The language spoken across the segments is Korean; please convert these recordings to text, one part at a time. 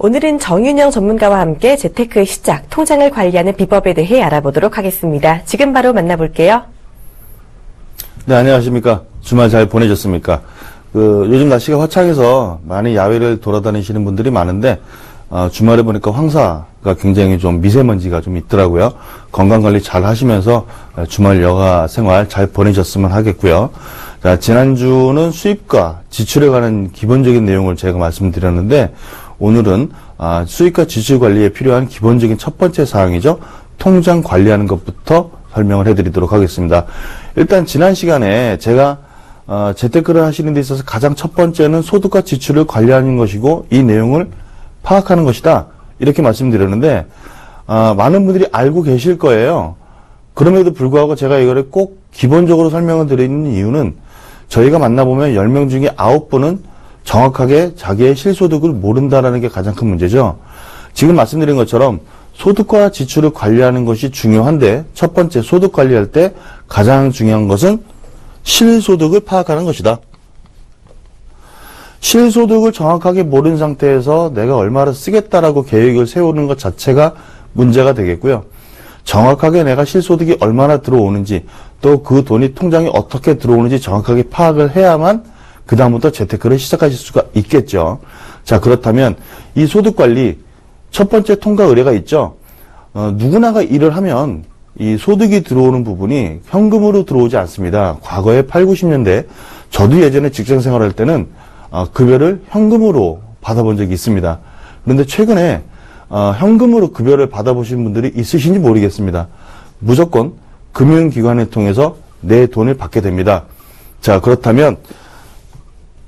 오늘은 정윤영 전문가와 함께 재테크의 시작, 통장을 관리하는 비법에 대해 알아보도록 하겠습니다. 지금 바로 만나볼게요. 네, 안녕하십니까. 주말 잘 보내셨습니까? 요즘 날씨가 화창해서 많이 야외를 돌아다니시는 분들이 많은데, 주말에 보니까 황사가 굉장히 좀 미세먼지가 좀 있더라고요. 건강관리 잘 하시면서 주말 여가 생활 잘 보내셨으면 하겠고요. 자, 지난주는 수입과 지출에 관한 기본적인 내용을 제가 말씀드렸는데, 오늘은 수입과 지출 관리에 필요한 기본적인 첫 번째 사항이죠. 통장 관리하는 것부터 설명을 해드리도록 하겠습니다. 일단 지난 시간에 제가 재테크를 하시는 데 있어서 가장 첫 번째는 소득과 지출을 관리하는 것이고 이 내용을 파악하는 것이다. 이렇게 말씀드렸는데 많은 분들이 알고 계실 거예요. 그럼에도 불구하고 제가 이거를 꼭 기본적으로 설명을 드리는 이유는 저희가 만나보면 10명 중에 9분은 정확하게 자기의 실소득을 모른다라는 게 가장 큰 문제죠. 지금 말씀드린 것처럼 소득과 지출을 관리하는 것이 중요한데 첫 번째 소득 관리할 때 가장 중요한 것은 실소득을 파악하는 것이다. 실소득을 정확하게 모르는 상태에서 내가 얼마를 쓰겠다라고 계획을 세우는 것 자체가 문제가 되겠고요. 정확하게 내가 실소득이 얼마나 들어오는지 또 그 돈이 통장에 어떻게 들어오는지 정확하게 파악을 해야만 그 다음부터 재테크를 시작하실 수가 있겠죠. 자, 그렇다면 이 소득관리 첫 번째 통과 의뢰가 있죠. 누구나가 일을 하면 이 소득이 들어오는 부분이 현금으로 들어오지 않습니다. 과거에 8, 90년대 저도 예전에 직장 생활할 때는 급여를 현금으로 받아본 적이 있습니다. 그런데 최근에 현금으로 급여를 받아보신 분들이 있으신지 모르겠습니다. 무조건 금융기관을 통해서 내 돈을 받게 됩니다. 자, 그렇다면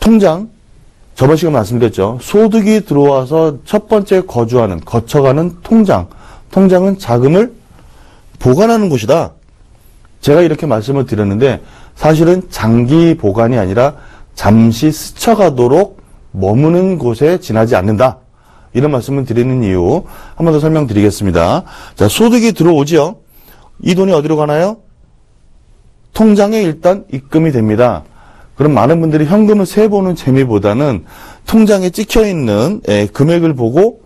통장, 저번 시간에 말씀드렸죠. 소득이 들어와서 첫 번째 거쳐가는 통장은 자금을 보관하는 곳이다. 제가 이렇게 말씀을 드렸는데 사실은 장기 보관이 아니라 잠시 스쳐가도록 머무는 곳에 지나지 않는다. 이런 말씀을 드리는 이유 한 번 더 설명드리겠습니다. 자, 소득이 들어오지요. 이 돈이 어디로 가나요? 통장에 일단 입금이 됩니다. 그럼 많은 분들이 현금을 세보는 재미보다는 통장에 찍혀있는 금액을 보고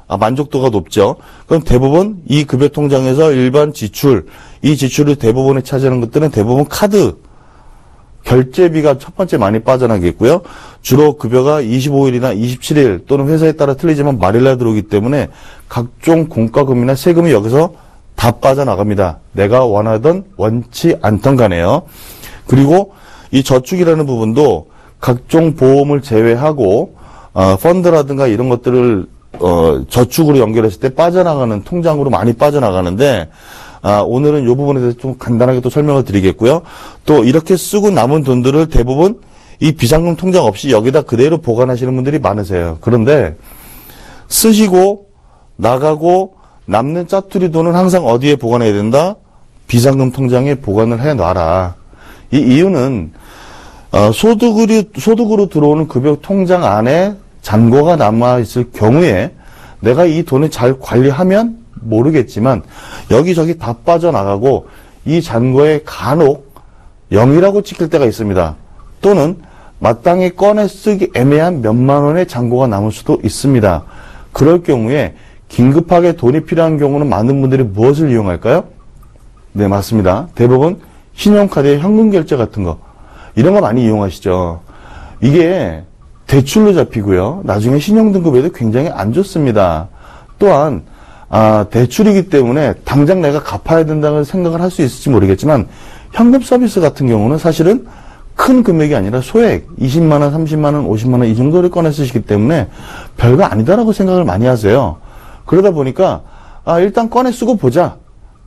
만족도가 높죠. 그럼 대부분 이 급여 통장에서 일반 지출, 이 지출을 대부분에 차지하는 것들은 대부분 카드, 결제비가 첫 번째 많이 빠져나가겠고요. 주로 급여가 25일이나 27일 또는 회사에 따라 틀리지만 말일날 들어오기 때문에 각종 공과금이나 세금이 여기서 다 빠져나갑니다. 내가 원치 않던 간에요. 그리고 이 저축이라는 부분도 각종 보험을 제외하고 펀드라든가 이런 것들을 저축으로 연결했을 때 빠져나가는 통장으로 많이 빠져나가는데 오늘은 이 부분에 대해서 좀 간단하게 또 설명을 드리겠고요. 또 이렇게 쓰고 남은 돈들을 대부분 이 비상금 통장 없이 여기다 그대로 보관하시는 분들이 많으세요. 그런데 쓰시고 나가고 남는 짜투리 돈은 항상 어디에 보관해야 된다? 비상금 통장에 보관을 해놔라. 이 이유는 소득으로 들어오는 급여 통장 안에 잔고가 남아있을 경우에 내가 이 돈을 잘 관리하면 모르겠지만 여기저기 다 빠져나가고 이 잔고에 간혹 0이라고 찍힐 때가 있습니다. 또는 마땅히 꺼내 쓰기 애매한 몇만 원의 잔고가 남을 수도 있습니다. 그럴 경우에 긴급하게 돈이 필요한 경우는 많은 분들이 무엇을 이용할까요? 네, 맞습니다. 대부분 신용카드의 현금 결제 같은 거 이런 거 많이 이용하시죠. 이게 대출로 잡히고요. 나중에 신용등급에도 굉장히 안 좋습니다. 또한 대출이기 때문에 당장 내가 갚아야 된다는 생각을 할 수 있을지 모르겠지만 현금 서비스 같은 경우는 사실은 큰 금액이 아니라 소액 20만 원, 30만 원, 50만 원 이 정도를 꺼내 쓰시기 때문에 별거 아니다라고 생각을 많이 하세요. 그러다 보니까 일단 꺼내 쓰고 보자.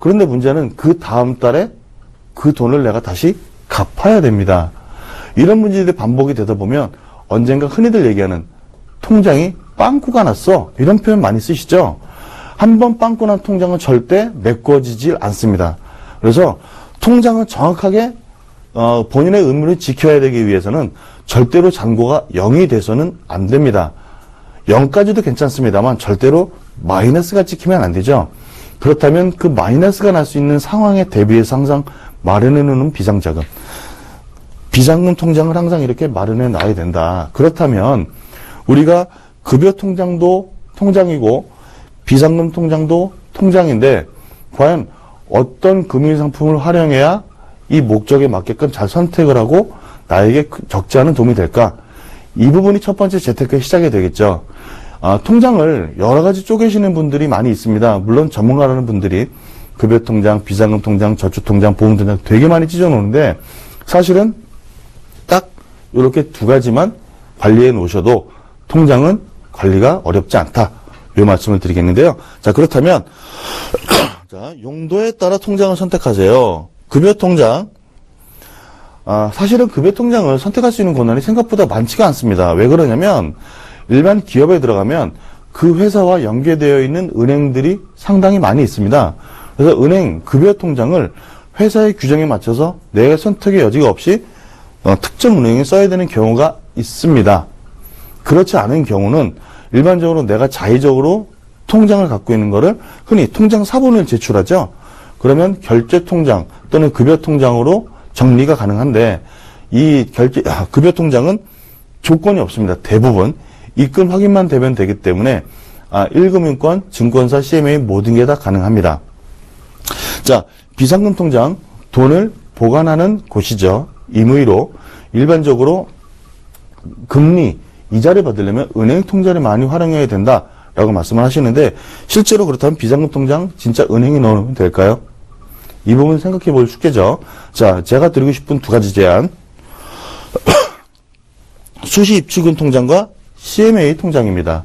그런데 문제는 그 다음 달에 그 돈을 내가 다시 갚아야 됩니다. 이런 문제들이 반복이 되다 보면 언젠가 흔히들 얘기하는 통장이 빵꾸가 났어. 이런 표현 많이 쓰시죠? 한번 빵꾸 난 통장은 절대 메꿔지질 않습니다. 그래서 통장은 정확하게 본인의 의무를 지켜야 되기 위해서는 절대로 잔고가 0이 돼서는 안 됩니다. 0까지도 괜찮습니다만 절대로 마이너스가 찍히면 안 되죠. 그렇다면 그 마이너스가 날 수 있는 상황에 대비해서 항상 마련해 놓는 비상자금, 비상금 통장을 항상 이렇게 마련해 놔야 된다. 그렇다면 우리가 급여 통장도 통장이고 비상금 통장도 통장인데 과연 어떤 금융상품을 활용해야 이 목적에 맞게끔 잘 선택을 하고 나에게 적지 않은 도움이 될까? 이 부분이 첫 번째 재테크의 시작이 되겠죠. 통장을 여러 가지 쪼개시는 분들이 많이 있습니다. 물론 전문가라는 분들이 급여통장, 비상금통장, 저축통장, 보험통장 되게 많이 찢어놓는데 사실은 딱 이렇게 두 가지만 관리해 놓으셔도 통장은 관리가 어렵지 않다. 이 말씀을 드리겠는데요. 자, 그렇다면 자, 용도에 따라 통장을 선택하세요. 급여통장. 사실은 급여통장을 선택할 수 있는 권한이 생각보다 많지가 않습니다. 왜 그러냐면 일반 기업에 들어가면 그 회사와 연계되어 있는 은행들이 상당히 많이 있습니다. 그래서 은행 급여통장을 회사의 규정에 맞춰서 내 선택의 여지가 없이 특정 은행에 써야 되는 경우가 있습니다. 그렇지 않은 경우는 일반적으로 내가 자의적으로 통장을 갖고 있는 거를 흔히 통장 사본을 제출하죠. 그러면 결제통장 또는 급여통장으로 정리가 가능한데 이 급여통장은 조건이 없습니다. 대부분 입금 확인만 되면 되기 때문에 1금융권, 증권사, CMA 모든 게 다 가능합니다. 자, 비상금통장 돈을 보관하는 곳이죠. 임의로 일반적으로 금리, 이자를 받으려면 은행 통장을 많이 활용해야 된다라고 말씀을 하시는데 실제로 그렇다면 비상금통장 진짜 은행에 넣으면 될까요? 이 부분 생각해 볼 숙제죠. 자, 제가 드리고 싶은 두 가지 제안. 수시 입출금 통장과 CMA 통장입니다.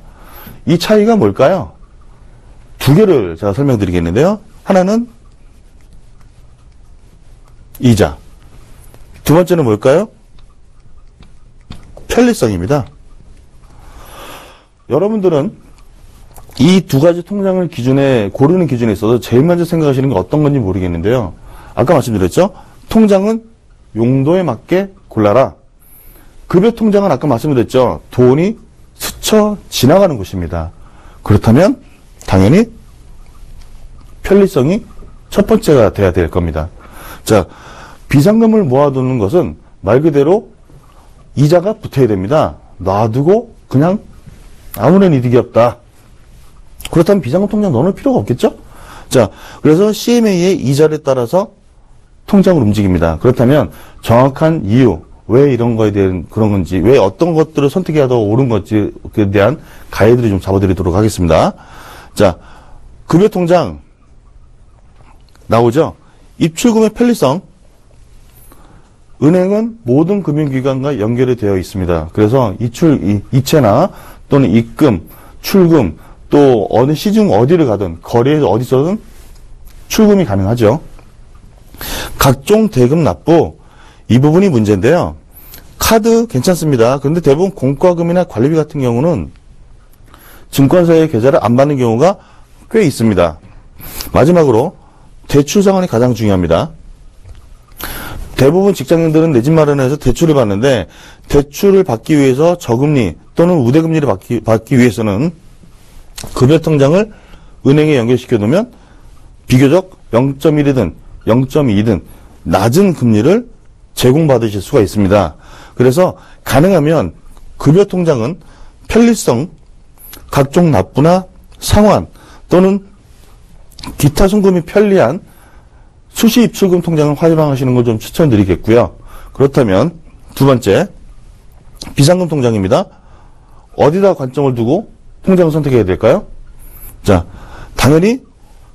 이 차이가 뭘까요? 두 개를 제가 설명드리겠는데요. 하나는 이자. 두 번째는 뭘까요? 편리성입니다. 여러분들은 이 두 가지 통장을 고르는 기준에 있어서 제일 먼저 생각하시는 게 어떤 건지 모르겠는데요. 아까 말씀드렸죠? 통장은 용도에 맞게 골라라. 급여통장은 아까 말씀드렸죠? 돈이 스쳐 지나가는 곳입니다. 그렇다면 당연히 편리성이 첫 번째가 돼야 될 겁니다. 자, 비상금을 모아두는 것은 말 그대로 이자가 붙어야 됩니다. 놔두고 그냥 아무런 이득이 없다. 그렇다면 비상금 통장 넣을 필요가 없겠죠? 자, 그래서 CMA의 이자를 따라서 통장을 움직입니다. 그렇다면 정확한 이유, 왜 이런 거에 대한 그런 건지, 왜 어떤 것들을 선택해야 더 옳은 건지에 대한 가이드를 좀 잡아드리도록 하겠습니다. 자, 급여통장 나오죠? 입출금의 편리성. 은행은 모든 금융기관과 연결이 되어 있습니다. 그래서 이체나 또는 입금, 출금, 또 어느 시중 어디를 가든 거리에서 어디서든 출금이 가능하죠. 각종 대금 납부, 이 부분이 문제인데요. 카드 괜찮습니다. 그런데 대부분 공과금이나 관리비 같은 경우는 증권사의 계좌를 안 받는 경우가 꽤 있습니다. 마지막으로 대출 상환이 가장 중요합니다. 대부분 직장인들은 내 집 마련해서 대출을 받는데 대출을 받기 위해서 저금리 또는 우대금리를 받기 위해서는 급여통장을 은행에 연결시켜 놓으면 비교적 0.1이든 0.2든 낮은 금리를 제공받으실 수가 있습니다. 그래서 가능하면 급여통장은 편리성, 각종 납부나 상환 또는 기타 송금이 편리한 수시 입출금 통장을 활용하시는 걸 좀 추천드리겠고요. 그렇다면 두 번째, 비상금 통장입니다. 어디다 관점을 두고 통장을 선택해야 될까요? 자, 당연히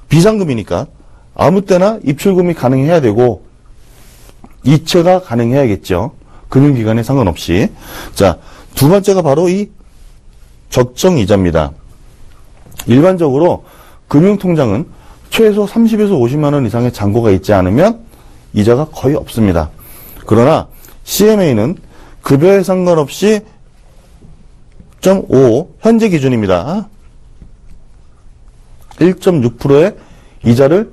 비상금이니까 아무 때나 입출금이 가능해야 되고 이체가 가능해야겠죠. 금융기관에 상관없이. 자, 두 번째가 바로 이 적정이자입니다. 일반적으로 금융통장은 최소 30에서 50만 원 이상의 잔고가 있지 않으면 이자가 거의 없습니다. 그러나 CMA는 급여에 상관없이 1.5 현재 기준입니다. 1.6%의 이자를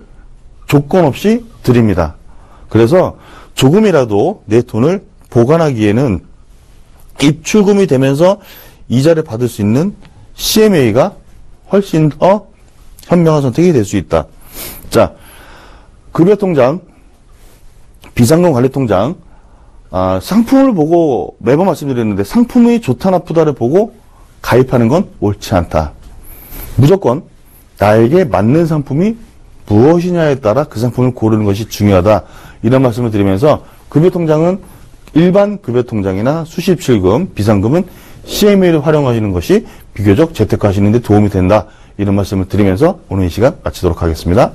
조건 없이 드립니다. 그래서 조금이라도 내 돈을 보관하기에는 입출금이 되면서 이자를 받을 수 있는 CMA가 훨씬 더 현명한 선택이 될 수 있다. 자, 급여통장, 비상금 관리통장, 상품을 보고 매번 말씀드렸는데 상품이 좋다 나쁘다를 보고 가입하는 건 옳지 않다. 무조건 나에게 맞는 상품이 무엇이냐에 따라 그 상품을 고르는 것이 중요하다. 이런 말씀을 드리면서 급여통장은 일반 급여통장이나 수십실금, 비상금은 CMA를 활용하시는 것이 비교적 재테크하시는 데 도움이 된다. 이런 말씀을 드리면서 오늘 이 시간 마치도록 하겠습니다.